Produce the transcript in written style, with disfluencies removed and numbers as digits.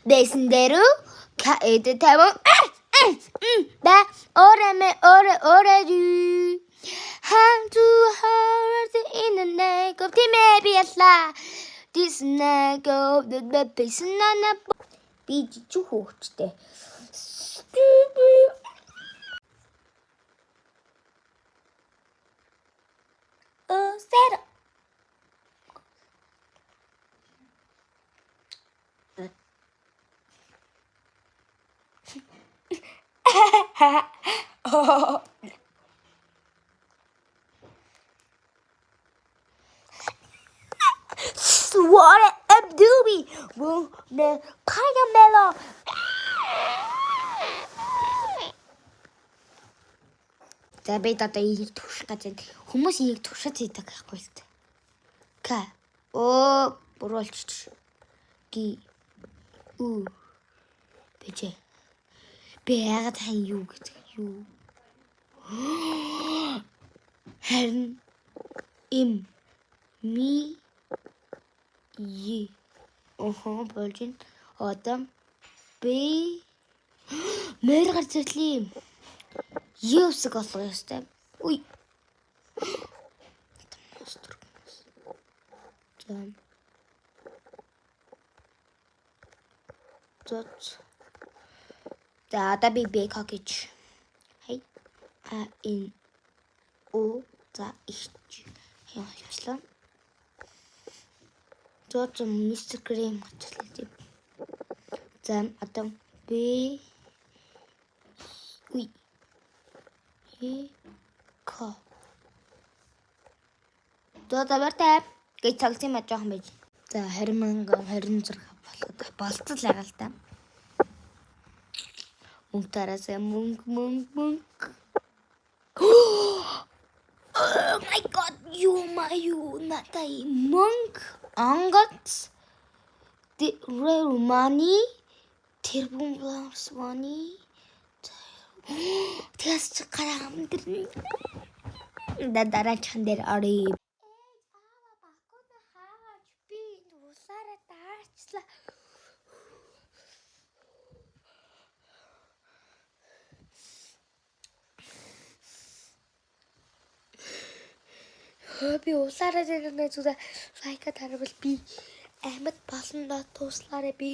Байсан дээр эд таван ба орэ How to hold in the neck of the maybe a lie. This neck of the baby nana би жижиг хөөгчтэй. Сэр What up, doobie? Well, the caramel. За би одоо ийгийг турших гэж байна. Хүмүүс ийгийг туршиж ийдэг байхгүй л дээ. К О буруулчих. Ги У Бэж. Би яагаад тань юу гэдэг юу? Харин им ми И болж ин одоо би мөр гарч ирлээ. Юусг олгох ёстой. Уй. Зам. Зот. За одоо би бэк гэж. Хей. Ин О за ич. Яачлаа. Зот мистер крем гэчлээ. За одоо би уй. Ко. Зот авартай. Гэж цагсан маа жоохон байж. За 20,026 болцол байгаа л да. Мөнгө тараасаа мөнгө. Oh my god, you натай мөнгө ангат the real money тэрбум plus money тэгээс гараа амдэр дараагийн дээр орё. Би улаараа зэрэгнээ зүгт лайка таравал би амьд болно да туслаарай би.